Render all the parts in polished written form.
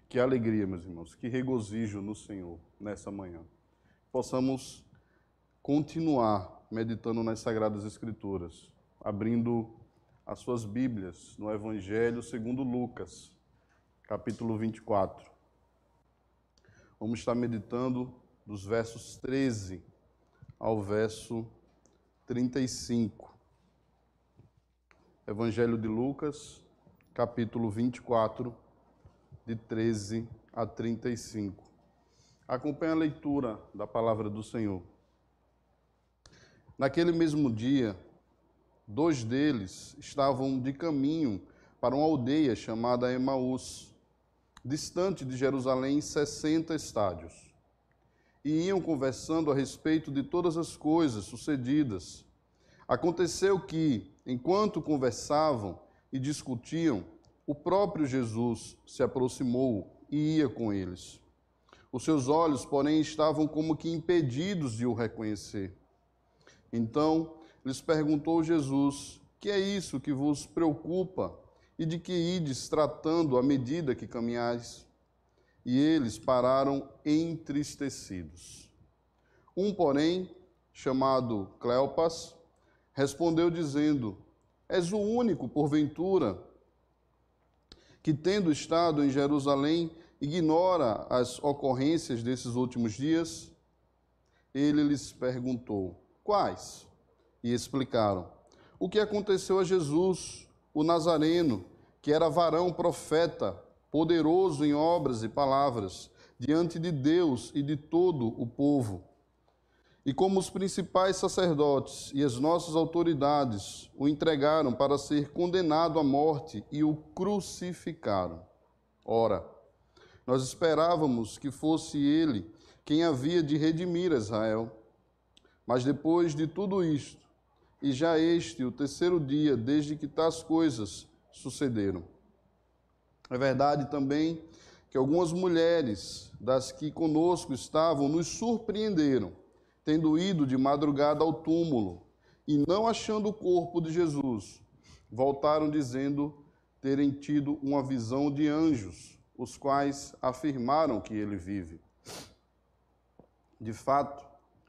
Que alegria, meus irmãos, que regozijo no Senhor nessa manhã. Possamos continuar meditando nas Sagradas Escrituras, abrindo as suas Bíblias no Evangelho segundo Lucas, capítulo 24. Vamos estar meditando dos versos 13 ao verso 35. Evangelho de Lucas, capítulo 24, de 13 a 35. Acompanhe a leitura da palavra do Senhor. Naquele mesmo dia, 2 deles estavam de caminho para uma aldeia chamada Emaús, distante de Jerusalém 60 estádios. E iam conversando a respeito de todas as coisas sucedidas. Aconteceu que, enquanto conversavam e discutiam, o próprio Jesus se aproximou e ia com eles. Os seus olhos, porém, estavam como que impedidos de o reconhecer. Então lhes perguntou Jesus: que é isso que vos preocupa e de que ides tratando à medida que caminhais? E eles pararam entristecidos. Um, porém, chamado Cleopas, respondeu dizendo: és o único, porventura, que, tendo estado em Jerusalém, ignora as ocorrências desses últimos dias? Ele lhes perguntou: quais? E explicaram: o que aconteceu a Jesus, o Nazareno, que era varão profeta, poderoso em obras e palavras, diante de Deus e de todo o povo. E como os principais sacerdotes e as nossas autoridades o entregaram para ser condenado à morte e o crucificaram. Ora, nós esperávamos que fosse ele quem havia de redimir Israel. Mas depois de tudo isto, e já este o 3º dia desde que tais coisas sucederam. É verdade também que algumas mulheres das que conosco estavam nos surpreenderam, tendo ido de madrugada ao túmulo, e não achando o corpo de Jesus, voltaram dizendo terem tido uma visão de anjos, os quais afirmaram que ele vive. De fato,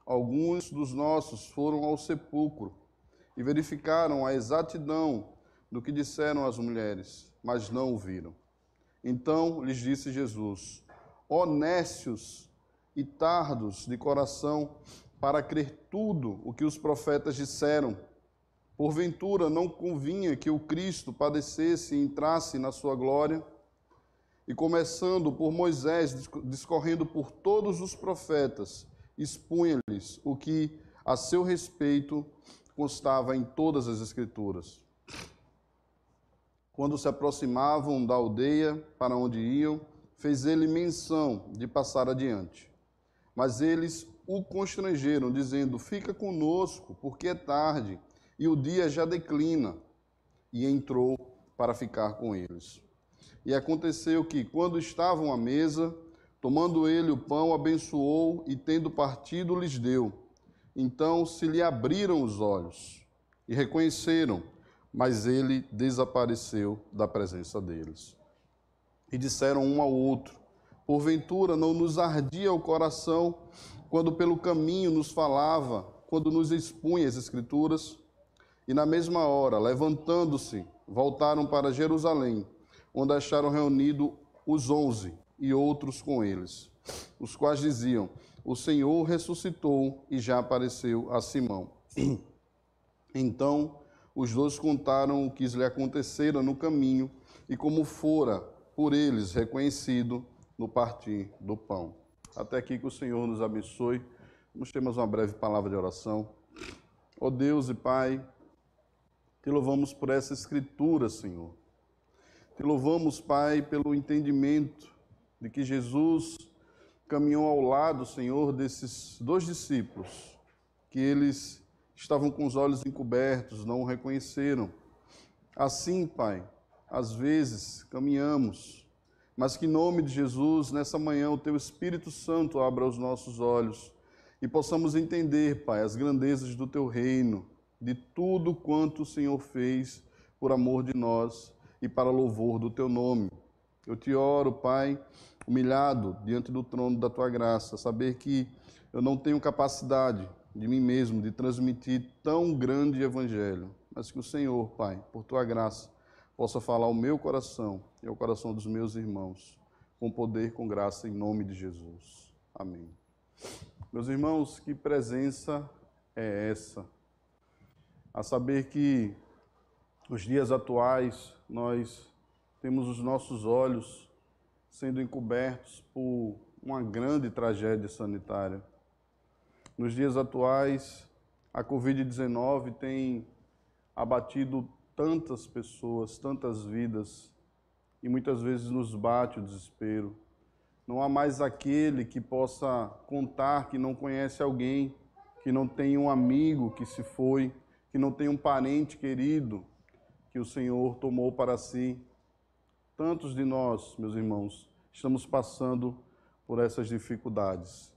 alguns dos nossos foram ao sepulcro e verificaram a exatidão do que disseram as mulheres, mas não o viram. Então lhes disse Jesus: ó nécios e tardos de coração, para crer tudo o que os profetas disseram. Porventura não convinha que o Cristo padecesse e entrasse na sua glória? E começando por Moisés, discorrendo por todos os profetas, expunha-lhes o que a seu respeito constava em todas as Escrituras. Quando se aproximavam da aldeia para onde iam, fez ele menção de passar adiante. Mas eles o constrangeram, dizendo: fica conosco, porque é tarde, e o dia já declina. E entrou para ficar com eles. E aconteceu que, quando estavam à mesa, tomando ele o pão, abençoou, e tendo partido, lhes deu. Então se lhe abriram os olhos, e reconheceram, mas ele desapareceu da presença deles. E disseram um ao outro: porventura não nos ardia o coração, quando pelo caminho nos falava, quando nos expunha as Escrituras? E na mesma hora, levantando-se, voltaram para Jerusalém, onde acharam reunido os 11 e outros com eles, os quais diziam: o Senhor ressuscitou e já apareceu a Simão. Então os 2 contaram o que lhe acontecera no caminho e como fora por eles reconhecido no partir do pão. Até aqui, que o Senhor nos abençoe. Vamos ter mais uma breve palavra de oração. Ó Deus e Pai, te louvamos por essa Escritura, Senhor. Te louvamos, Pai, pelo entendimento de que Jesus caminhou ao lado, Senhor, desses 2 discípulos, que eles estavam com os olhos encobertos, não o reconheceram. Assim, Pai, às vezes caminhamos, mas que em nome de Jesus, nessa manhã, o Teu Espírito Santo abra os nossos olhos e possamos entender, Pai, as grandezas do Teu reino, de tudo quanto o Senhor fez por amor de nós e para louvor do Teu nome. Eu te oro, Pai, humilhado diante do trono da tua graça, saber que eu não tenho capacidade de mim mesmo de transmitir tão grande evangelho, mas que o Senhor, Pai, por tua graça, possa falar ao meu coração e ao coração dos meus irmãos, com poder, com graça, em nome de Jesus. Amém. Meus irmãos, que presença é essa? A saber que nos dias atuais nós temos os nossos olhos sendo encobertos por uma grande tragédia sanitária. Nos dias atuais, a Covid-19 tem abatido tantas pessoas, tantas vidas, e muitas vezes nos bate o desespero. Não há mais aquele que possa contar que não conhece alguém, que não tem um amigo que se foi, que não tem um parente querido que o Senhor tomou para si. Tantos de nós, meus irmãos, estamos passando por essas dificuldades.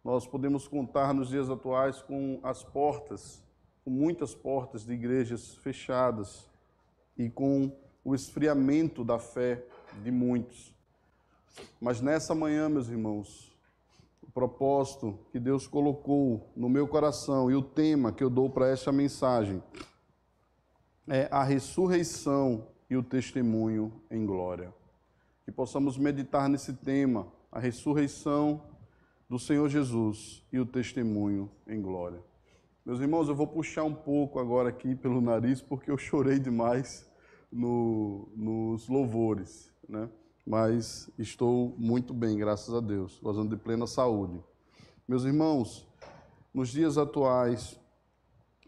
Nós podemos contar nos dias atuais com as portas, com muitas portas de igrejas fechadas e com o esfriamento da fé de muitos. Mas nessa manhã, meus irmãos, o propósito que Deus colocou no meu coração e o tema que eu dou para esta mensagem é a ressurreição e o testemunho em glória. Que possamos meditar nesse tema, a ressurreição do Senhor Jesus e o testemunho em glória. Meus irmãos, eu vou puxar um pouco agora aqui pelo nariz, porque eu chorei demais nos louvores, né? Mas estou muito bem, graças a Deus, gozando de plena saúde. Meus irmãos, nos dias atuais,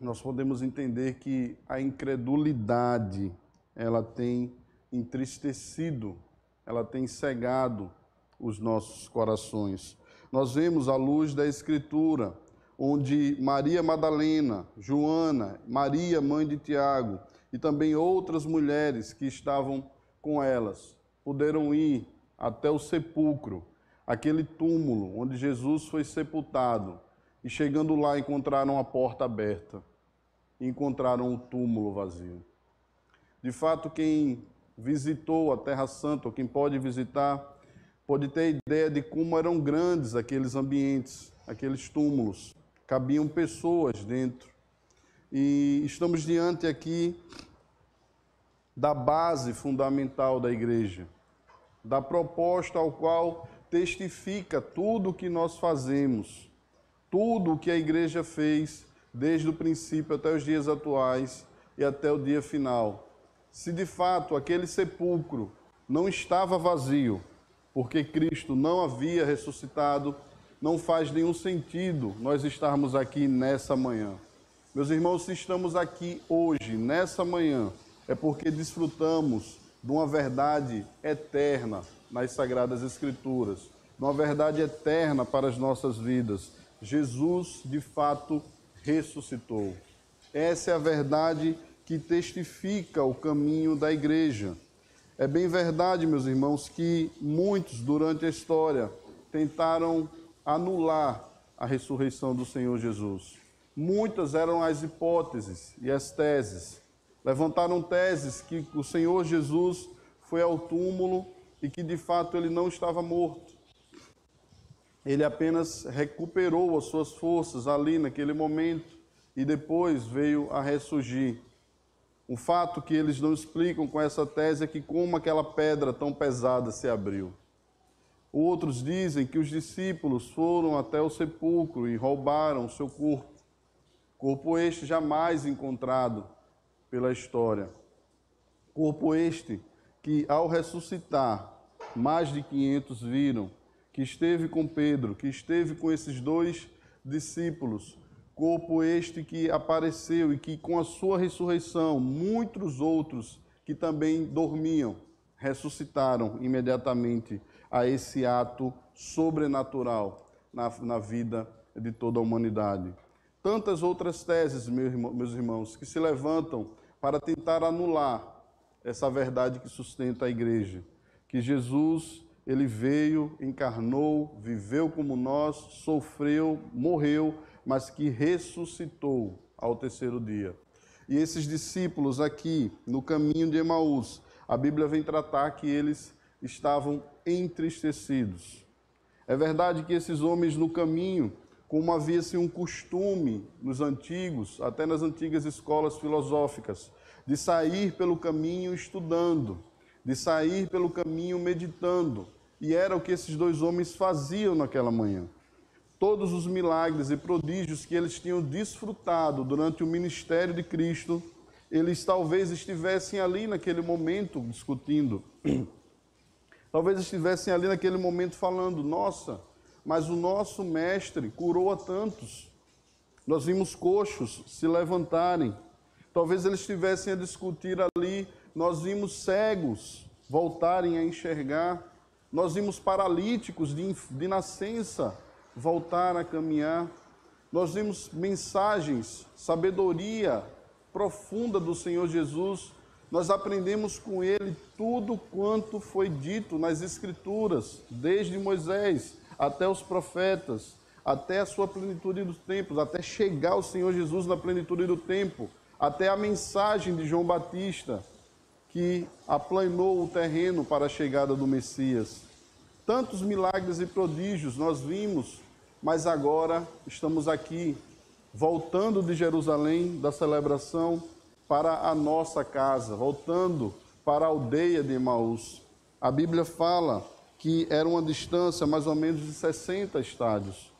nós podemos entender que a incredulidade, ela tem entristecido, ela tem cegado os nossos corações. Nós vemos à luz da Escritura, onde Maria Madalena, Joana, Maria, mãe de Tiago, e também outras mulheres que estavam com elas, puderam ir até o sepulcro, aquele túmulo onde Jesus foi sepultado, e chegando lá encontraram a porta aberta, e encontraram o túmulo vazio. De fato, quem visitou a Terra Santa, ou quem pode visitar, pode ter ideia de como eram grandes aqueles ambientes, aqueles túmulos, cabiam pessoas dentro. E estamos diante aqui da base fundamental da igreja, da proposta ao qual testifica tudo o que nós fazemos, tudo o que a igreja fez desde o princípio até os dias atuais e até o dia final. Se de fato aquele sepulcro não estava vazio, porque Cristo não havia ressuscitado, não faz nenhum sentido nós estarmos aqui nessa manhã. Meus irmãos, se estamos aqui hoje, nessa manhã, é porque desfrutamos de uma verdade eterna nas Sagradas Escrituras, de uma verdade eterna para as nossas vidas. Jesus, de fato, ressuscitou. Essa é a verdade que testifica o caminho da igreja. É bem verdade, meus irmãos, que muitos, durante a história, tentaram anular a ressurreição do Senhor Jesus. Muitas eram as hipóteses e as teses. Levantaram teses que o Senhor Jesus foi ao túmulo e que, de fato, ele não estava morto. Ele apenas recuperou as suas forças ali naquele momento e depois veio a ressurgir. O fato que eles não explicam com essa tese é que como aquela pedra tão pesada se abriu. Outros dizem que os discípulos foram até o sepulcro e roubaram o seu corpo. Corpo este jamais encontrado pela história. Corpo este que, ao ressuscitar, mais de 500 viram, que esteve com Pedro, que esteve com esses dois discípulos. Corpo este que apareceu e que, com a sua ressurreição, muitos outros que também dormiam, ressuscitaram imediatamente a esse ato sobrenatural na vida de toda a humanidade. Tantas outras teses, meus irmãos, que se levantam para tentar anular essa verdade que sustenta a igreja. Que Jesus, ele veio, encarnou, viveu como nós, sofreu, morreu, mas que ressuscitou ao terceiro dia. E esses discípulos aqui, no caminho de Emaús, a Bíblia vem tratar que eles estavam entristecidos. É verdade que esses homens no caminho, como havia-se um costume nos antigos, até nas antigas escolas filosóficas, de sair pelo caminho estudando, de sair pelo caminho meditando, e era o que esses dois homens faziam naquela manhã. Todos os milagres e prodígios que eles tinham desfrutado durante o ministério de Cristo, eles talvez estivessem ali naquele momento discutindo. Talvez estivessem ali naquele momento falando: nossa, mas o nosso mestre curou a tantos. Nós vimos coxos se levantarem. Talvez eles estivessem a discutir ali: nós vimos cegos voltarem a enxergar. Nós vimos paralíticos de nascença voltar a caminhar. Nós vimos mensagens, sabedoria profunda do Senhor Jesus. Nós aprendemos com ele tudo quanto foi dito nas Escrituras, desde Moisés até os profetas, até a sua plenitude dos tempos, até chegar ao Senhor Jesus na plenitude do tempo, até a mensagem de João Batista, que aplanou o terreno para a chegada do Messias. Tantos milagres e prodígios nós vimos, mas agora estamos aqui, voltando de Jerusalém, da celebração, para a nossa casa, voltando para a aldeia de Emaús. A Bíblia fala que era uma distância mais ou menos de 60 estádios.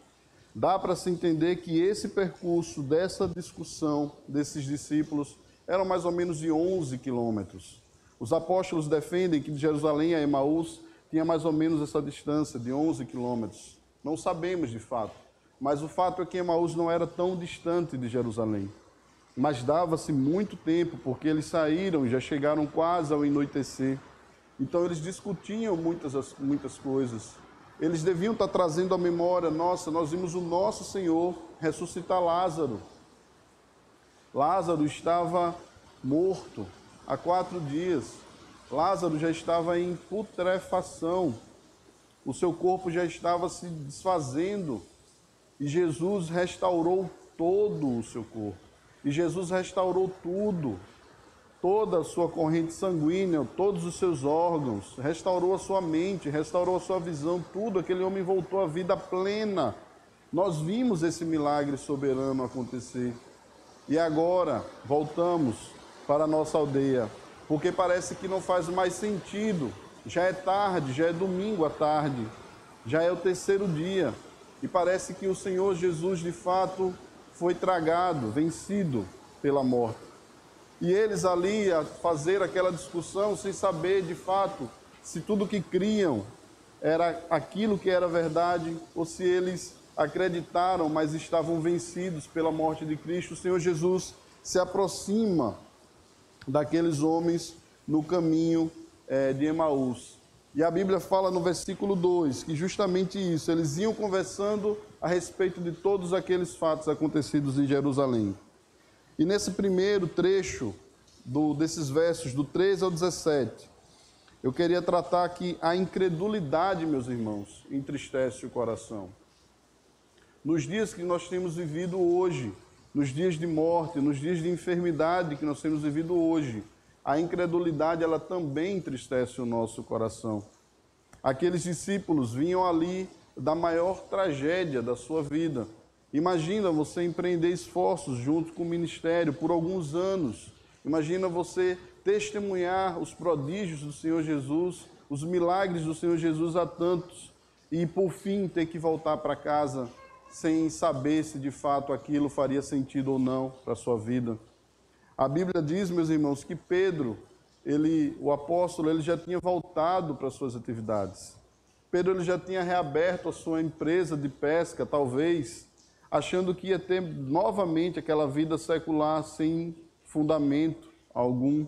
Dá para se entender que esse percurso dessa discussão desses discípulos era mais ou menos de 11 quilômetros. Os apóstolos defendem que de Jerusalém a Emaús tinha mais ou menos essa distância de 11 quilômetros. Não sabemos de fato, mas o fato é que Emaús não era tão distante de Jerusalém. Mas dava-se muito tempo, porque eles saíram e já chegaram quase ao anoitecer. Então eles discutiam muitas coisas. Eles deviam estar trazendo à memória: nossa, nós vimos o nosso Senhor ressuscitar Lázaro. Lázaro estava morto há 4 dias. Lázaro já estava em putrefação. O seu corpo já estava se desfazendo. E Jesus restaurou todo o seu corpo. E Jesus restaurou tudo, toda a sua corrente sanguínea, todos os seus órgãos, restaurou a sua mente, restaurou a sua visão, tudo. Aquele homem voltou à vida plena. Nós vimos esse milagre soberano acontecer. E agora voltamos para a nossa aldeia, porque parece que não faz mais sentido. Já é tarde, já é domingo à tarde, já é o 3º dia, e parece que o Senhor Jesus de fato foi tragado, vencido pela morte. E eles ali a fazer aquela discussão sem saber de fato se tudo que criam era aquilo que era verdade ou se eles acreditaram, mas estavam vencidos pela morte de Cristo. O Senhor Jesus se aproxima daqueles homens no caminho de Emaús. E a Bíblia fala no versículo 2 que justamente isso, eles iam conversando a respeito de todos aqueles fatos acontecidos em Jerusalém. E nesse primeiro trecho desses versos, do 13 ao 17, eu queria tratar que a incredulidade, meus irmãos, entristece o coração. Nos dias que nós temos vivido hoje, nos dias de morte, nos dias de enfermidade que nós temos vivido hoje, a incredulidade, ela também entristece o nosso coração. Aqueles discípulos vinham ali da maior tragédia da sua vida. Imagina você empreender esforços junto com o ministério por alguns anos. Imagina você testemunhar os prodígios do Senhor Jesus, os milagres do Senhor Jesus a tantos, e por fim ter que voltar para casa sem saber se de fato aquilo faria sentido ou não para a sua vida. A Bíblia diz, meus irmãos, que Pedro, o apóstolo, ele já tinha voltado para as suas atividades. Pedro ele já tinha reaberto a sua empresa de pesca, talvez, achando que ia ter novamente aquela vida secular sem fundamento algum.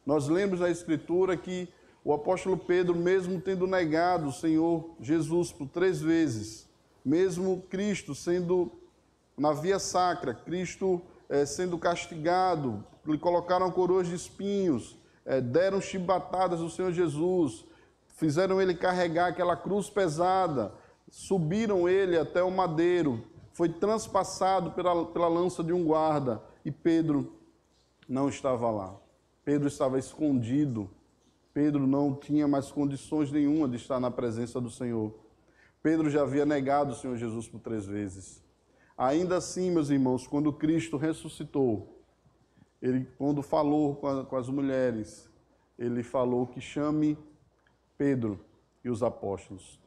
Nós lemos na Escritura que o apóstolo Pedro, mesmo tendo negado o Senhor Jesus por 3 vezes, mesmo Cristo sendo na via sacra, Cristo sendo castigado, lhe colocaram coroas de espinhos, deram chibatadas do Senhor Jesus, fizeram ele carregar aquela cruz pesada, subiram ele até o madeiro, foi transpassado pela lança de um guarda, e Pedro não estava lá. Pedro estava escondido. Pedro não tinha mais condições nenhuma de estar na presença do Senhor. Pedro já havia negado o Senhor Jesus por 3 vezes. Ainda assim, meus irmãos, quando Cristo ressuscitou, ele, quando falou com as mulheres, ele falou que chame Pedro e os apóstolos.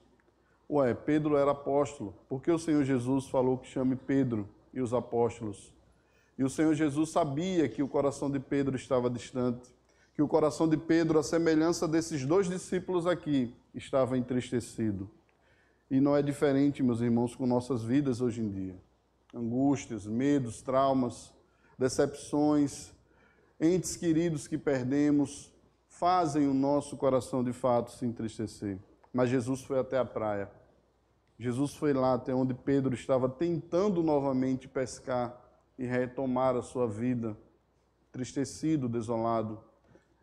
Ué, Pedro era apóstolo. Por que o Senhor Jesus falou que chame Pedro e os apóstolos? E o Senhor Jesus sabia que o coração de Pedro estava distante, que o coração de Pedro, à semelhança desses 2 discípulos aqui, estava entristecido. E não é diferente, meus irmãos, com nossas vidas hoje em dia. Angústias, medos, traumas, decepções, entes queridos que perdemos, fazem o nosso coração de fato se entristecer. Mas Jesus foi até a praia. Jesus foi lá até onde Pedro estava tentando novamente pescar e retomar a sua vida, entristecido, desolado.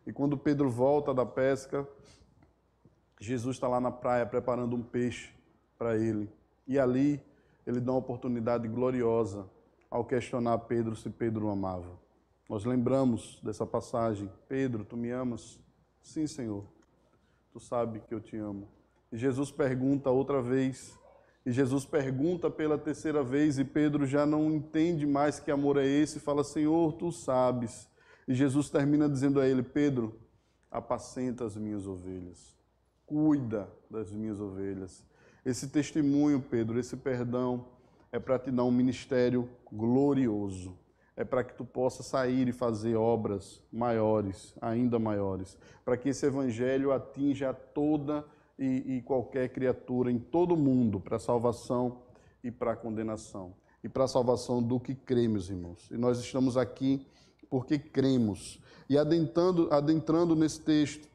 E quando Pedro volta da pesca, Jesus está lá na praia preparando um peixe para ele. E ali ele dá uma oportunidade gloriosa ao questionar Pedro se Pedro o amava. Nós lembramos dessa passagem. Pedro, tu me amas? Sim, Senhor. Tu sabes que eu te amo. E Jesus pergunta outra vez. E Jesus pergunta pela 3ª vez e Pedro já não entende mais que amor é esse e fala, Senhor, tu sabes. E Jesus termina dizendo a ele, Pedro, apacenta as minhas ovelhas. Cuida das minhas ovelhas. Esse testemunho, Pedro, esse perdão é para te dar um ministério glorioso. É para que tu possa sair e fazer obras maiores, ainda maiores. Para que esse evangelho atinja toda e qualquer criatura em todo o mundo, para a salvação e para a condenação. E para a salvação do que crê, meus irmãos. E nós estamos aqui porque cremos. E adentrando nesse texto,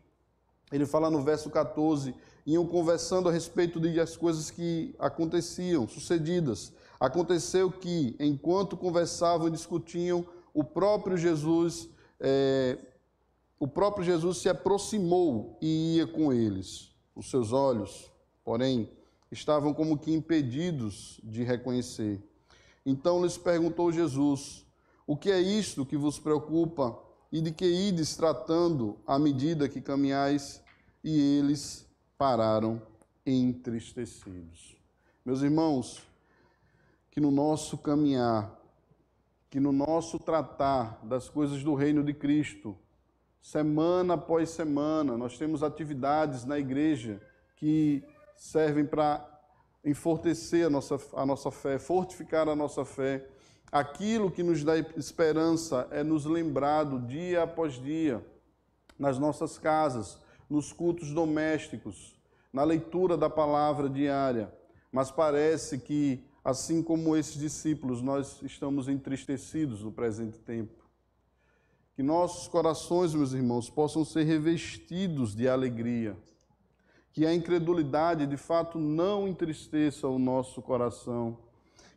ele fala no verso 14, iam conversando a respeito das coisas que aconteciam, sucedidas. Aconteceu que, enquanto conversavam e discutiam, o próprio Jesus se aproximou e ia com eles. Os seus olhos, porém, estavam como que impedidos de reconhecer. Então lhes perguntou Jesus, o que é isto que vos preocupa e de que ides tratando à medida que caminhais? E eles pararam entristecidos. Meus irmãos, que no nosso caminhar, que no nosso tratar das coisas do reino de Cristo, semana após semana, nós temos atividades na igreja que servem para enfortecer a nossa fé, fortificar a nossa fé. Aquilo que nos dá esperança é nos lembrado dia após dia, nas nossas casas, nos cultos domésticos, na leitura da palavra diária. Mas parece que, assim como esses discípulos, nós estamos entristecidos no presente tempo. Que nossos corações, meus irmãos, possam ser revestidos de alegria. Que a incredulidade, de fato, não entristeça o nosso coração.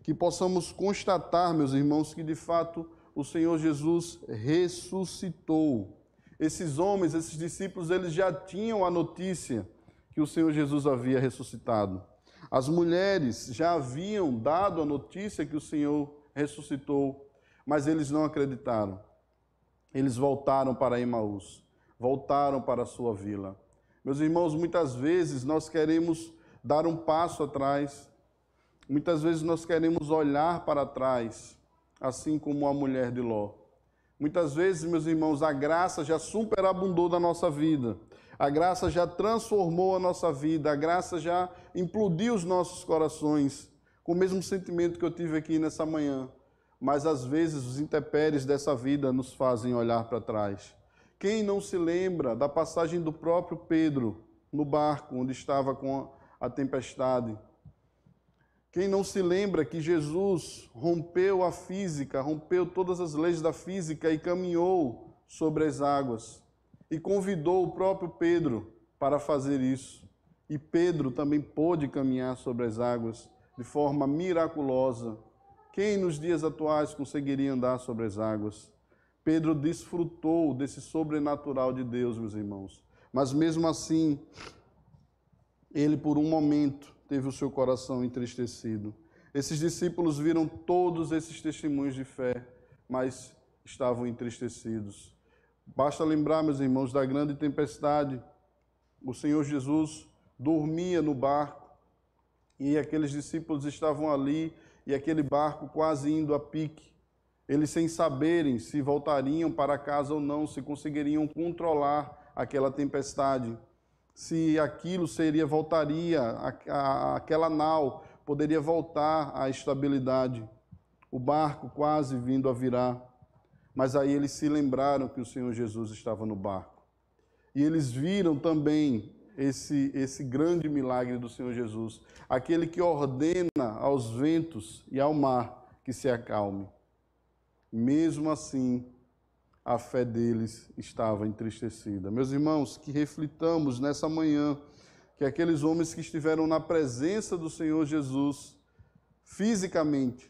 Que possamos constatar, meus irmãos, que, de fato, o Senhor Jesus ressuscitou. Esses homens, esses discípulos, eles já tinham a notícia que o Senhor Jesus havia ressuscitado. As mulheres já haviam dado a notícia que o Senhor ressuscitou, mas eles não acreditaram. Eles voltaram para Emaús, voltaram para a sua vila. Meus irmãos, muitas vezes nós queremos dar um passo atrás, muitas vezes nós queremos olhar para trás, assim como a mulher de Ló. Muitas vezes, meus irmãos, a graça já superabundou da nossa vida, a graça já transformou a nossa vida, a graça já implodiu os nossos corações, com o mesmo sentimento que eu tive aqui nessa manhã. Mas às vezes os intempéries dessa vida nos fazem olhar para trás. Quem não se lembra da passagem do próprio Pedro no barco onde estava com a tempestade? Quem não se lembra que Jesus rompeu a física, rompeu todas as leis da física e caminhou sobre as águas e convidou o próprio Pedro para fazer isso? E Pedro também pôde caminhar sobre as águas de forma miraculosa. Quem nos dias atuais conseguiria andar sobre as águas? Pedro desfrutou desse sobrenatural de Deus, meus irmãos. Mas mesmo assim, ele por um momento teve o seu coração entristecido. Esses discípulos viram todos esses testemunhos de fé, mas estavam entristecidos. Basta lembrar, meus irmãos, da grande tempestade. O Senhor Jesus dormia no barco e aqueles discípulos estavam ali e aquele barco quase indo a pique. Eles sem saberem se voltariam para casa ou não, se conseguiriam controlar aquela tempestade, se aquilo voltaria, aquela nau poderia voltar à estabilidade. O barco quase vindo a virar. Mas aí eles se lembraram que o Senhor Jesus estava no barco. E eles viram também esse grande milagre do Senhor Jesus, aquele que ordena aos ventos e ao mar que se acalme. Mesmo assim, a fé deles estava entristecida. Meus irmãos, que reflitamos nessa manhã que aqueles homens que estiveram na presença do Senhor Jesus, fisicamente,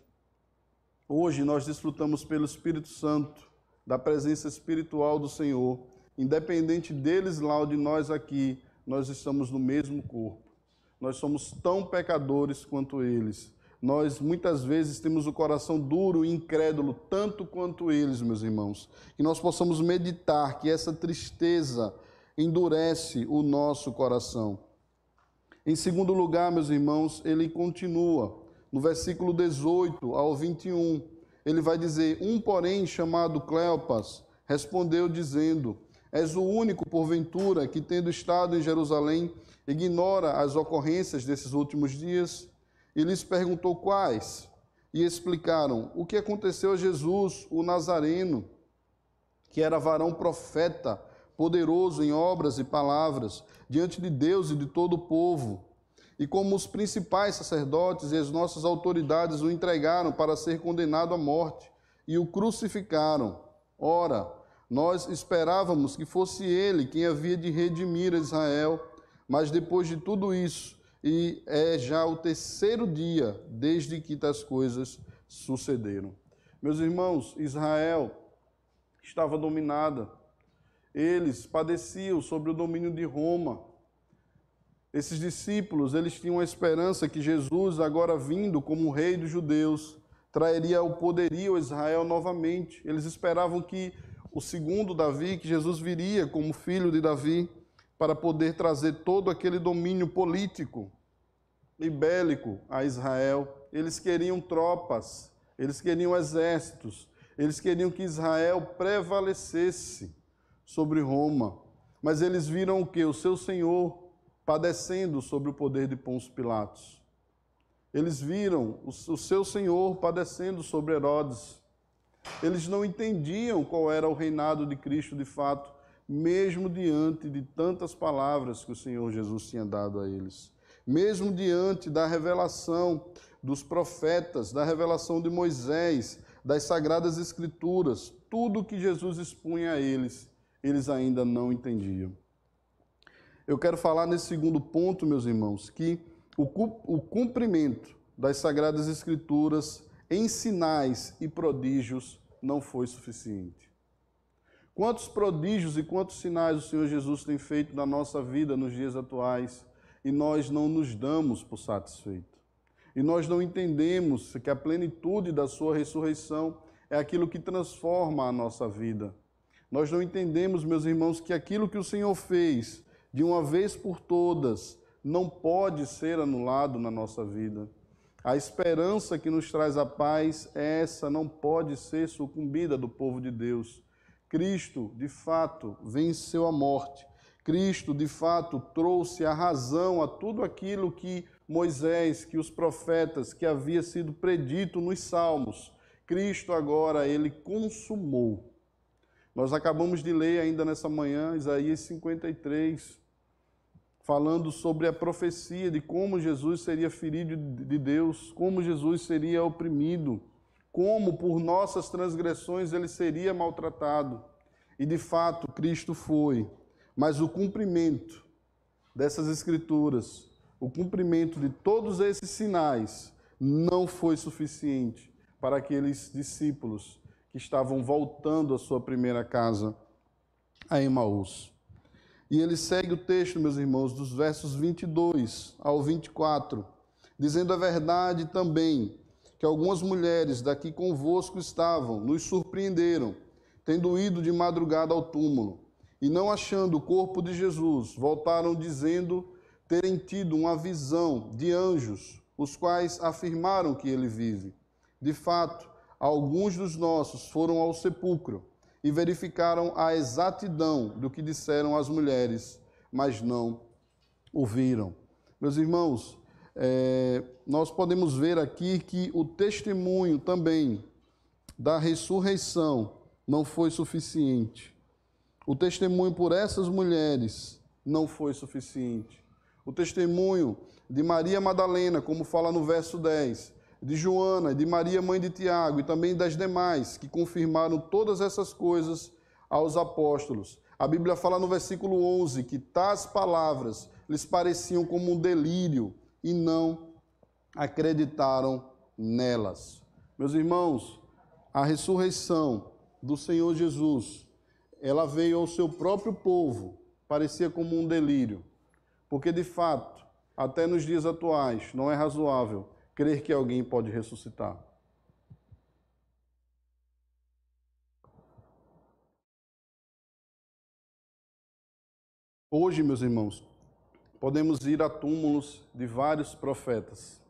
hoje nós desfrutamos pelo Espírito Santo da presença espiritual do Senhor. Independente deles lá ou de nós aqui, nós estamos no mesmo corpo. Nós somos tão pecadores quanto eles. Nós muitas vezes temos o coração duro e incrédulo, tanto quanto eles, meus irmãos. Que nós possamos meditar que essa tristeza endurece o nosso coração. Em segundo lugar, meus irmãos, ele continua. No versículo 18 ao 21, ele vai dizer: um, porém, chamado Cleopas, respondeu dizendo: és o único, porventura, que, tendo estado em Jerusalém, ignora as ocorrências desses últimos dias? E lhes perguntou quais, e explicaram: o que aconteceu a Jesus, o Nazareno, que era varão profeta, poderoso em obras e palavras, diante de Deus e de todo o povo. E como os principais sacerdotes e as nossas autoridades o entregaram para ser condenado à morte, e o crucificaram. Ora, nós esperávamos que fosse ele quem havia de redimir Israel, mas depois de tudo isso, e é já o terceiro dia desde que tais coisas sucederam. Meus irmãos, Israel estava dominada. Eles padeciam sobre o domínio de Roma. Esses discípulos, eles tinham a esperança que Jesus, agora vindo como rei dos judeus, traria o poderio a Israel novamente. Eles esperavam que o segundo Davi, que Jesus viria como filho de Davi, para poder trazer todo aquele domínio político e bélico a Israel. Eles queriam tropas, eles queriam exércitos, eles queriam que Israel prevalecesse sobre Roma. Mas eles viram o quê? O seu Senhor padecendo sobre o poder de Pôncio Pilatos. Eles viram o seu Senhor padecendo sobre Herodes. Eles não entendiam qual era o reinado de Cristo de fato, mesmo diante de tantas palavras que o Senhor Jesus tinha dado a eles. Mesmo diante da revelação dos profetas, da revelação de Moisés, das Sagradas Escrituras, tudo que Jesus expunha a eles, eles ainda não entendiam. Eu quero falar nesse segundo ponto, meus irmãos, que o cumprimento das Sagradas Escrituras em sinais e prodígios não foi suficiente. Quantos prodígios e quantos sinais o Senhor Jesus tem feito na nossa vida nos dias atuais e nós não nos damos por satisfeito. E nós não entendemos que a plenitude da sua ressurreição é aquilo que transforma a nossa vida. Nós não entendemos, meus irmãos, que aquilo que o Senhor fez de uma vez por todas não pode ser anulado na nossa vida. A esperança que nos traz a paz, essa não pode ser sucumbida do povo de Deus. Cristo, de fato, venceu a morte. Cristo, de fato, trouxe a razão a tudo aquilo que Moisés, que os profetas, que havia sido predito nos Salmos. Cristo agora, ele consumou. Nós acabamos de ler ainda nessa manhã, Isaías 53, falando sobre a profecia de como Jesus seria ferido de Deus, como Jesus seria oprimido, como por nossas transgressões ele seria maltratado. E de fato, Cristo foi. Mas o cumprimento dessas Escrituras, o cumprimento de todos esses sinais, não foi suficiente para aqueles discípulos que estavam voltando à sua primeira casa, a Emaús. E ele segue o texto, meus irmãos, dos versos 22 ao 24, dizendo a verdade também, que algumas mulheres daqui convosco estavam, nos surpreenderam, tendo ido de madrugada ao túmulo, e não achando o corpo de Jesus, voltaram dizendo terem tido uma visão de anjos, os quais afirmaram que ele vive. De fato, alguns dos nossos foram ao sepulcro e verificaram a exatidão do que disseram as mulheres, mas não o viram. Meus irmãos, nós podemos ver aqui que o testemunho também da ressurreição não foi suficiente. O testemunho por essas mulheres não foi suficiente. O testemunho de Maria Madalena, como fala no verso 10, de Joana, de Maria, mãe de Tiago, e também das demais, que confirmaram todas essas coisas aos apóstolos. A Bíblia fala no versículo 11 que tais palavras lhes pareciam como um delírio e não acreditaram nelas. Meus irmãos, a ressurreição do Senhor Jesus, ela veio ao seu próprio povo, parecia como um delírio, porque de fato, até nos dias atuais, não é razoável crer que alguém pode ressuscitar. Hoje, meus irmãos, podemos ir a túmulos de vários profetas.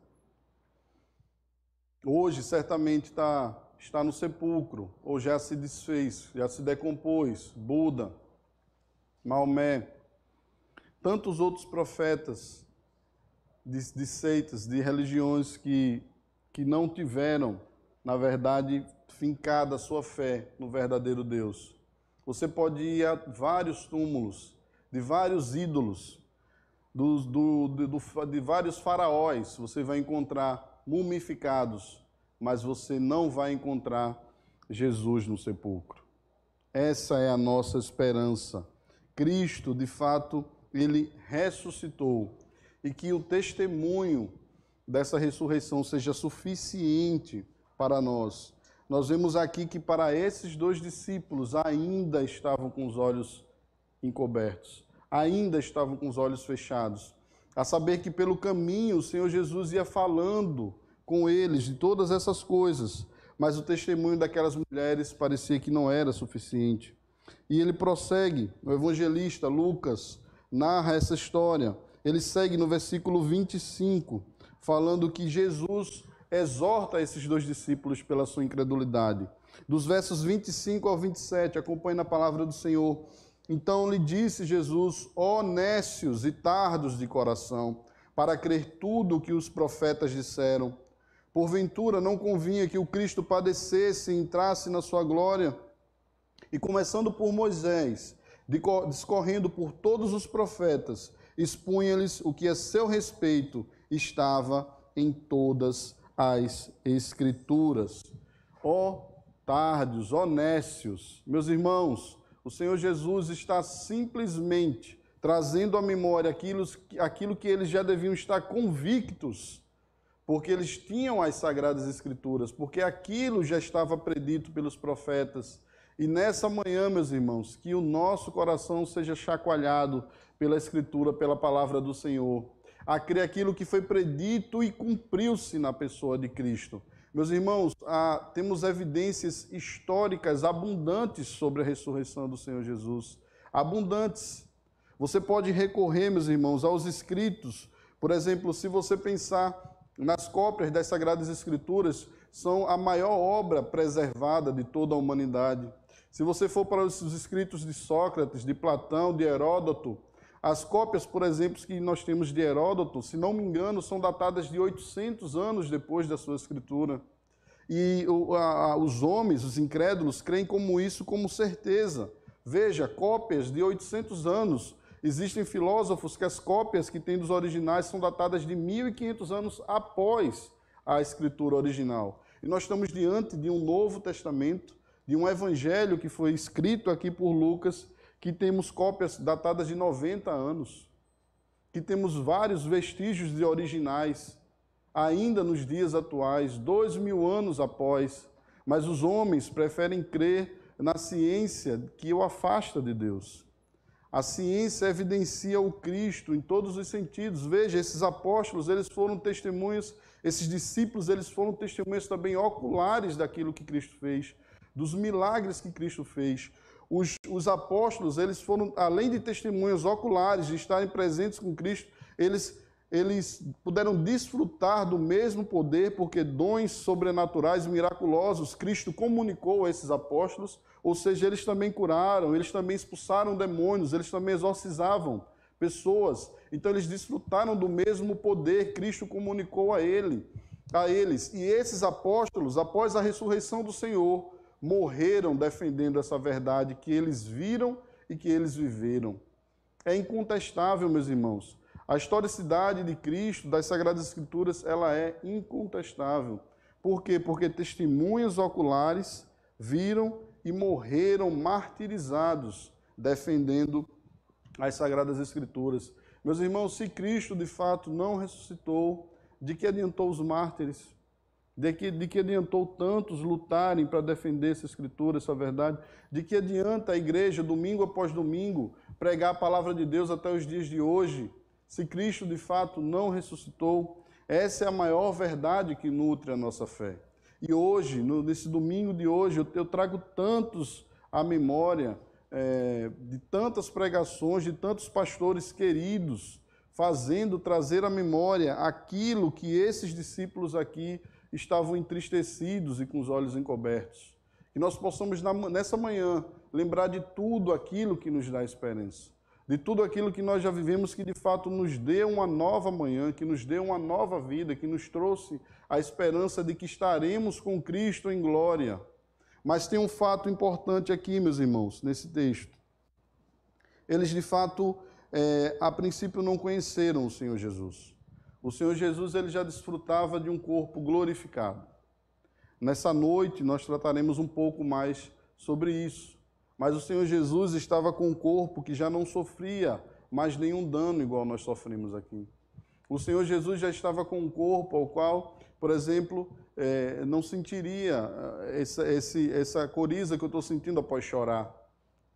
Hoje, certamente, está no sepulcro, ou já se desfez, já se decompôs, Buda, Maomé, tantos outros profetas de seitas, de religiões que não tiveram, na verdade, fincada a sua fé no verdadeiro Deus. Você pode ir a vários túmulos, de vários ídolos, de vários faraós, você vai encontrar mumificados, mas você não vai encontrar Jesus no sepulcro. Essa é a nossa esperança. Cristo, de fato, ele ressuscitou, e que o testemunho dessa ressurreição seja suficiente para nós. Nós vemos aqui que para esses dois discípulos ainda estavam com os olhos encobertos, ainda estavam com os olhos fechados, a saber que pelo caminho o Senhor Jesus ia falando com eles de todas essas coisas, mas o testemunho daquelas mulheres parecia que não era suficiente. E ele prossegue, o evangelista Lucas narra essa história. Ele segue no versículo 25, falando que Jesus exorta esses dois discípulos pela sua incredulidade. Dos versos 25 ao 27, acompanhe na palavra do Senhor. Então lhe disse Jesus: ó nécios e tardos de coração, para crer tudo o que os profetas disseram. Porventura não convinha que o Cristo padecesse e entrasse na sua glória? E começando por Moisés, discorrendo por todos os profetas, expunha-lhes o que a seu respeito estava em todas as Escrituras. Ó tardios, ó nécios, meus irmãos, o Senhor Jesus está simplesmente trazendo à memória aquilo que eles já deviam estar convictos, porque eles tinham as Sagradas Escrituras, porque aquilo já estava predito pelos profetas. E nessa manhã, meus irmãos, que o nosso coração seja chacoalhado pela Escritura, pela palavra do Senhor, a crer aquilo que foi predito e cumpriu-se na pessoa de Cristo. Meus irmãos, temos evidências históricas abundantes sobre a ressurreição do Senhor Jesus. Abundantes. Você pode recorrer, meus irmãos, aos escritos. Por exemplo, se você pensar nas cópias das Sagradas Escrituras, são a maior obra preservada de toda a humanidade. Se você for para os escritos de Sócrates, de Platão, de Heródoto, as cópias, por exemplo, que nós temos de Heródoto, se não me engano, são datadas de 800 anos depois da sua escritura. E os homens, os incrédulos, creem como isso como certeza. Veja, cópias de 800 anos. Existem filósofos que as cópias que têm dos originais são datadas de 1.500 anos após a escritura original. E nós estamos diante de um Novo Testamento, de um evangelho que foi escrito aqui por Lucas, que temos cópias datadas de 90 anos, que temos vários vestígios de originais, ainda nos dias atuais, 2000 anos após, mas os homens preferem crer na ciência que o afasta de Deus. A ciência evidencia o Cristo em todos os sentidos. Veja, esses apóstolos, eles foram testemunhas, esses discípulos, eles foram testemunhas também oculares daquilo que Cristo fez. dos milagres que Cristo fez. Os apóstolos, eles foram, além de testemunhas oculares, de estarem presentes com Cristo, eles puderam desfrutar do mesmo poder, porque dons sobrenaturais, miraculosos, Cristo comunicou a esses apóstolos, ou seja, eles também curaram, eles também expulsaram demônios, eles também exorcizavam pessoas. Então eles desfrutaram do mesmo poder, Cristo comunicou a eles. E esses apóstolos, após a ressurreição do Senhor, morreram defendendo essa verdade que eles viram e que eles viveram. É incontestável, meus irmãos. A historicidade de Cristo, das Sagradas Escrituras, ela é incontestável. Por quê? Porque testemunhas oculares viram e morreram martirizados, defendendo as Sagradas Escrituras. Meus irmãos, se Cristo de fato não ressuscitou, de que adiantou os mártires? De que adiantou tantos lutarem para defender essa Escritura, essa verdade? De que adianta a igreja, domingo após domingo, pregar a palavra de Deus até os dias de hoje, se Cristo de fato não ressuscitou? Essa é a maior verdade que nutre a nossa fé. E hoje, nesse domingo de hoje, eu trago tantos à memória, de tantas pregações, de tantos pastores queridos, trazer à memória aquilo que esses discípulos aqui estavam entristecidos e com os olhos encobertos. Que nós possamos, nessa manhã, lembrar de tudo aquilo que nos dá esperança, de tudo aquilo que nós já vivemos, que de fato nos deu uma nova manhã, que nos deu uma nova vida, que nos trouxe a esperança de que estaremos com Cristo em glória. Mas tem um fato importante aqui, meus irmãos, nesse texto. Eles, de fato, a princípio não conheceram o Senhor Jesus. O Senhor Jesus, ele já desfrutava de um corpo glorificado. Nessa noite, nós trataremos um pouco mais sobre isso. Mas o Senhor Jesus estava com um corpo que já não sofria mais nenhum dano igual nós sofremos aqui. O Senhor Jesus já estava com um corpo ao qual, por exemplo, não sentiria essa coriza que eu estou sentindo após chorar,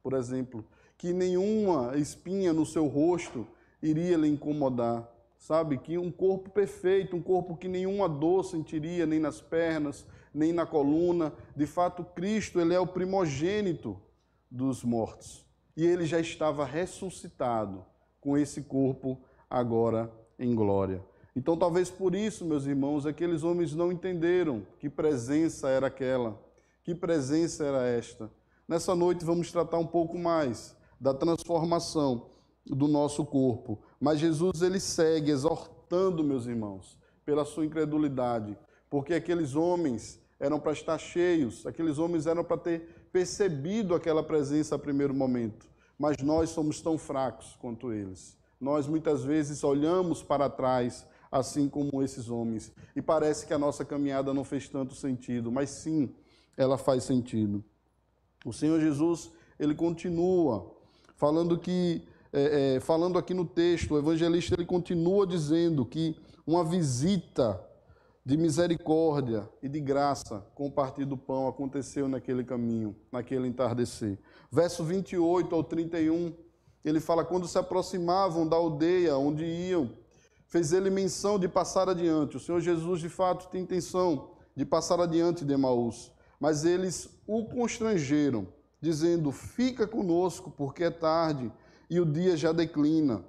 por exemplo, que nenhuma espinha no seu rosto iria lhe incomodar, sabe? Que um corpo perfeito, um corpo que nenhuma dor sentiria, nem nas pernas, nem na coluna. De fato, Cristo, ele é o primogênito dos mortos. E ele já estava ressuscitado com esse corpo agora em glória. Então, talvez por isso, meus irmãos, aqueles homens não entenderam que presença era aquela, que presença era esta. Nessa noite vamos tratar um pouco mais da transformação do nosso corpo. Mas Jesus, ele segue exortando, meus irmãos, pela sua incredulidade, porque aqueles homens eram para estar cheios, aqueles homens eram para ter percebido aquela presença a primeiro momento, mas nós somos tão fracos quanto eles. Nós muitas vezes olhamos para trás, assim como esses homens, e parece que a nossa caminhada não fez tanto sentido, mas sim, ela faz sentido. O Senhor Jesus, ele continua falando aqui no texto, o evangelista, ele continua dizendo que uma visita de misericórdia e de graça com o partir do pão aconteceu naquele caminho, naquele entardecer. Verso 28 ao 31, ele fala: quando se aproximavam da aldeia onde iam, fez ele menção de passar adiante. O Senhor Jesus, de fato, tem intenção de passar adiante de Emaús, mas eles o constrangeram, dizendo: fica conosco, porque é tarde e o dia já declina.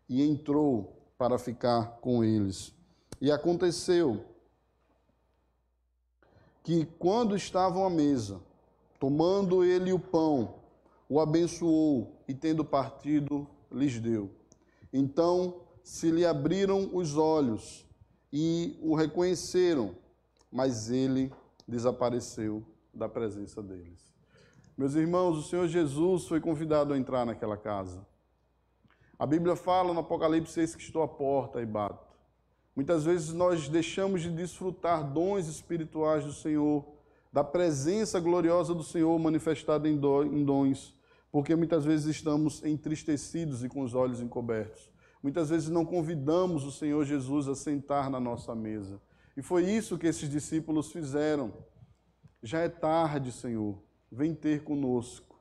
E entrou para ficar com eles. E aconteceu que, quando estavam à mesa, tomando ele o pão, o abençoou e, tendo partido, lhes deu. Então se lhe abriram os olhos e o reconheceram, mas ele desapareceu da presença deles. Meus irmãos, o Senhor Jesus foi convidado a entrar naquela casa. A Bíblia fala no Apocalipse 6 que estou à porta e bato. Muitas vezes nós deixamos de desfrutar dons espirituais do Senhor, da presença gloriosa do Senhor manifestada em dons, porque muitas vezes estamos entristecidos e com os olhos encobertos. Muitas vezes não convidamos o Senhor Jesus a sentar na nossa mesa. E foi isso que esses discípulos fizeram. Já é tarde, Senhor, vem ter conosco.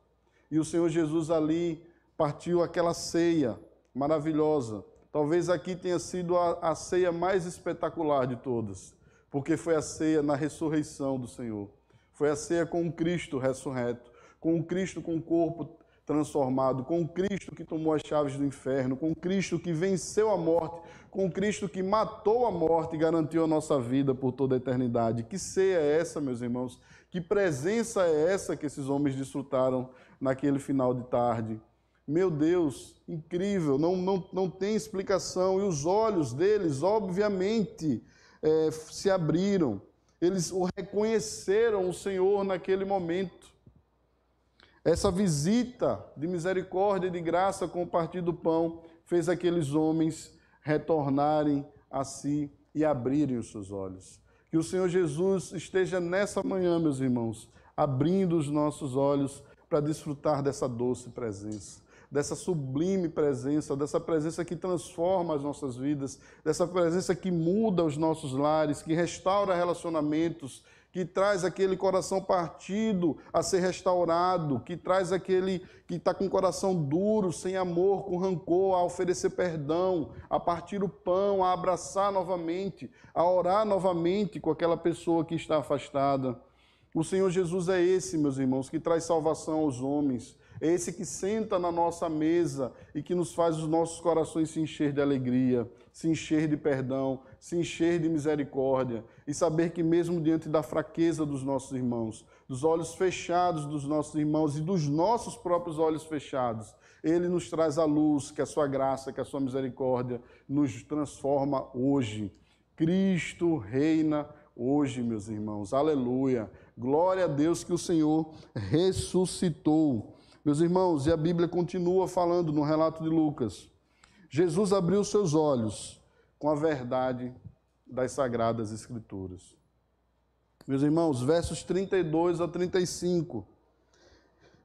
E o Senhor Jesus ali partiu aquela ceia maravilhosa. Talvez aqui tenha sido a ceia mais espetacular de todas, porque foi a ceia na ressurreição do Senhor. Foi a ceia com o Cristo ressurreto, com o Cristo com o corpo transformado, com o Cristo que tomou as chaves do inferno, com o Cristo que venceu a morte, com o Cristo que matou a morte e garantiu a nossa vida por toda a eternidade. Que ceia é essa, meus irmãos? Que presença é essa que esses homens desfrutaram naquele final de tarde? Meu Deus, incrível, não tem explicação. E os olhos deles, obviamente, se abriram. Eles o reconheceram, o Senhor, naquele momento. Essa visita de misericórdia e de graça com o partir do pão fez aqueles homens retornarem a si e abrirem os seus olhos. Que o Senhor Jesus esteja nessa manhã, meus irmãos, abrindo os nossos olhos para desfrutar dessa doce presença, dessa sublime presença, dessa presença que transforma as nossas vidas, dessa presença que muda os nossos lares, que restaura relacionamentos, que traz aquele coração partido a ser restaurado, que traz aquele que está com o coração duro, sem amor, com rancor, a oferecer perdão, a partir o pão, a abraçar novamente, a orar novamente com aquela pessoa que está afastada. O Senhor Jesus é esse, meus irmãos, que traz salvação aos homens. É esse que senta na nossa mesa e que nos faz os nossos corações se encher de alegria, se encher de perdão, se encher de misericórdia e saber que mesmo diante da fraqueza dos nossos irmãos, dos olhos fechados dos nossos irmãos e dos nossos próprios olhos fechados, Ele nos traz a luz, que a sua graça, que a sua misericórdia nos transforma hoje. Cristo reina hoje, meus irmãos. Aleluia. Glória a Deus que o Senhor ressuscitou. Meus irmãos, e a Bíblia continua falando no relato de Lucas. Jesus abriu seus olhos com a verdade das Sagradas Escrituras. Meus irmãos, versos 32 a 35.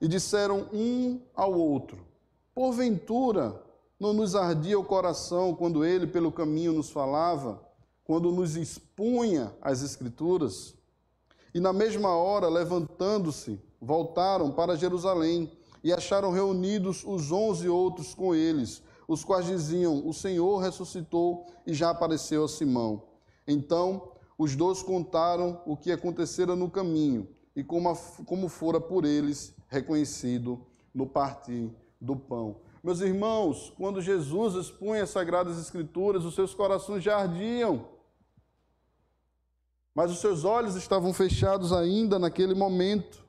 E disseram um ao outro: porventura não nos ardia o coração quando ele pelo caminho nos falava, quando nos expunha as Escrituras? E na mesma hora, levantando-se, voltaram para Jerusalém e acharam reunidos os 11 outros com eles, os quais diziam: o Senhor ressuscitou e já apareceu a Simão. Então, os dois contaram o que acontecera no caminho e como fora por eles reconhecido no partir do pão. Meus irmãos, quando Jesus expunha as Sagradas Escrituras, os seus corações já ardiam, mas os seus olhos estavam fechados ainda naquele momento.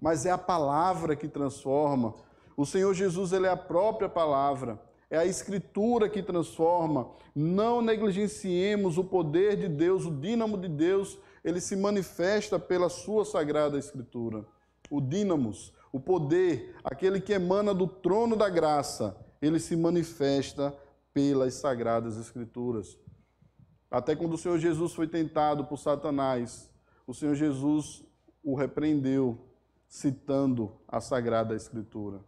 Mas é a palavra que transforma. O Senhor Jesus, Ele é a própria palavra. É a Escritura que transforma. Não negligenciemos o poder de Deus, o dínamo de Deus, ele se manifesta pela sua Sagrada Escritura. O dínamos, o poder, aquele que emana do trono da graça, ele se manifesta pelas Sagradas Escrituras. Até quando o Senhor Jesus foi tentado por Satanás, o Senhor Jesus o repreendeu, citando a Sagrada Escritura.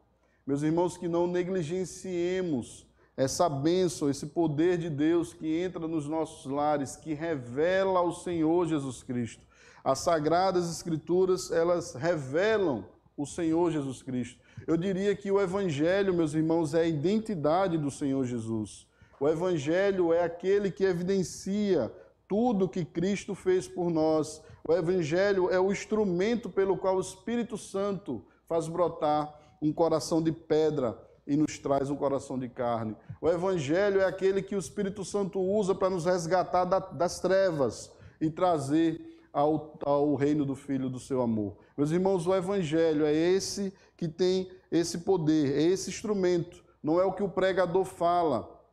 Meus irmãos, que não negligenciemos essa bênção, esse poder de Deus que entra nos nossos lares, que revela o Senhor Jesus Cristo. As Sagradas Escrituras, elas revelam o Senhor Jesus Cristo. Eu diria que o Evangelho, meus irmãos, é a identidade do Senhor Jesus. O Evangelho é aquele que evidencia tudo que Cristo fez por nós. O Evangelho é o instrumento pelo qual o Espírito Santo faz brotar um coração de pedra e nos traz um coração de carne. O Evangelho é aquele que o Espírito Santo usa para nos resgatar das trevas e trazer ao reino do Filho do seu amor. Meus irmãos, o Evangelho é esse que tem esse poder, é esse instrumento. Não é o que o pregador fala,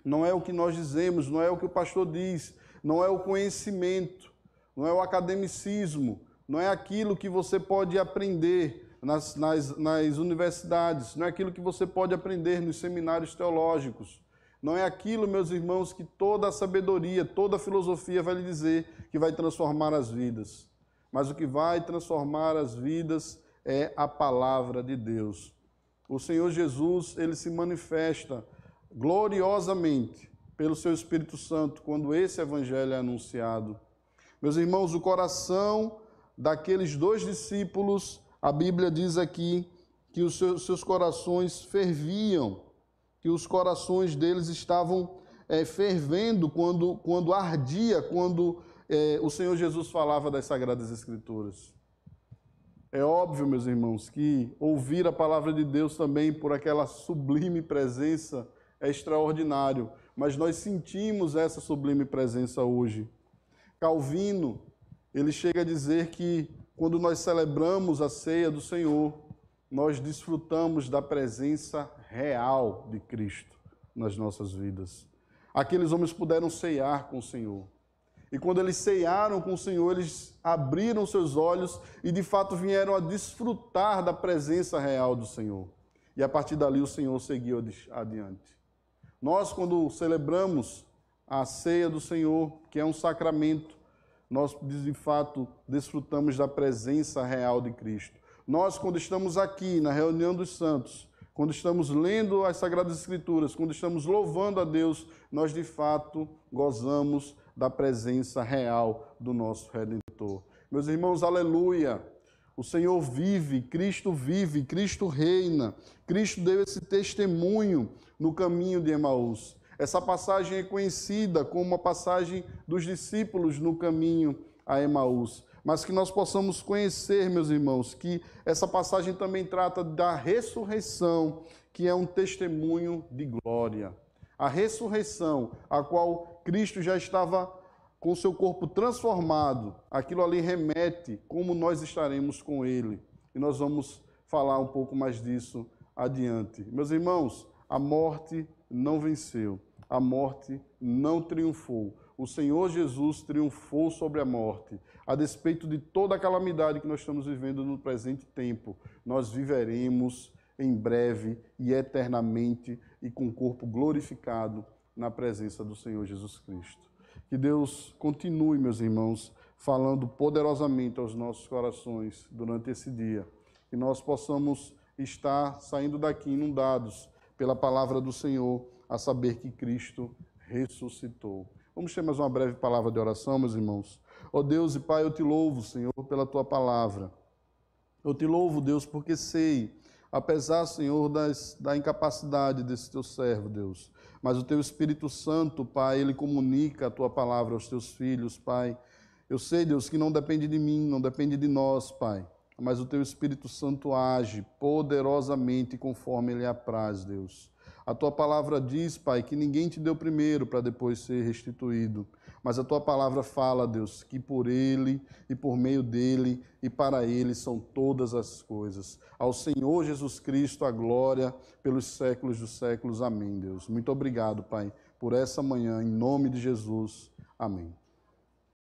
não é o que nós dizemos, não é o que o pastor diz, não é o conhecimento, não é o academicismo, não é aquilo que você pode aprender nas universidades, não é aquilo que você pode aprender nos seminários teológicos, não é aquilo, meus irmãos, que toda a sabedoria, toda a filosofia vai lhe dizer que vai transformar as vidas. Mas o que vai transformar as vidas é a palavra de Deus. O Senhor Jesus, ele se manifesta gloriosamente pelo seu Espírito Santo quando esse evangelho é anunciado. Meus irmãos, o coração daqueles dois discípulos, a Bíblia diz aqui que os seus corações ferviam, que os corações deles estavam fervendo quando ardia, quando o Senhor Jesus falava das Sagradas Escrituras. É óbvio, meus irmãos, que ouvir a palavra de Deus também por aquela sublime presença é extraordinário, mas nós sentimos essa sublime presença hoje. Calvino, ele chega a dizer que quando nós celebramos a ceia do Senhor, nós desfrutamos da presença real de Cristo nas nossas vidas. Aqueles homens puderam ceiar com o Senhor. E quando eles ceiaram com o Senhor, eles abriram seus olhos e de fato vieram a desfrutar da presença real do Senhor. E a partir dali o Senhor seguiu adiante. Nós, quando celebramos a ceia do Senhor, que é um sacramento, nós de fato desfrutamos da presença real de Cristo. Nós, quando estamos aqui na reunião dos santos, quando estamos lendo as Sagradas Escrituras, quando estamos louvando a Deus, nós de fato gozamos da presença real do nosso Redentor. Meus irmãos, aleluia! O Senhor vive, Cristo reina. Cristo deu esse testemunho no caminho de Emaús. Essa passagem é conhecida como a passagem dos discípulos no caminho a Emaús. Mas que nós possamos conhecer, meus irmãos, que essa passagem também trata da ressurreição, que é um testemunho de glória. A ressurreição, a qual Cristo já estava com seu corpo transformado, aquilo ali remete como nós estaremos com Ele. E nós vamos falar um pouco mais disso adiante. Meus irmãos, a morte não venceu, a morte não triunfou. O Senhor Jesus triunfou sobre a morte. A despeito de toda a calamidade que nós estamos vivendo no presente tempo, nós viveremos em breve e eternamente e com o corpo glorificado na presença do Senhor Jesus Cristo. Que Deus continue, meus irmãos, falando poderosamente aos nossos corações durante esse dia. Que nós possamos estar saindo daqui inundados pela palavra do Senhor, a saber que Cristo ressuscitou. Vamos ter mais uma breve palavra de oração, meus irmãos. Ó Deus e Pai, eu te louvo, Senhor, pela Tua palavra. Eu te louvo, Deus, porque sei, apesar, Senhor, da incapacidade desse Teu servo, Deus, mas o Teu Espírito Santo, Pai, Ele comunica a Tua palavra aos Teus filhos, Pai. Eu sei, Deus, que não depende de mim, não depende de nós, Pai, mas o Teu Espírito Santo age poderosamente conforme Ele apraz, Deus. A Tua palavra diz, Pai, que ninguém te deu primeiro para depois ser restituído. Mas a Tua palavra fala, Deus, que por Ele e por meio dEle e para Ele são todas as coisas. Ao Senhor Jesus Cristo a glória pelos séculos dos séculos. Amém, Deus. Muito obrigado, Pai, por essa manhã, em nome de Jesus. Amém.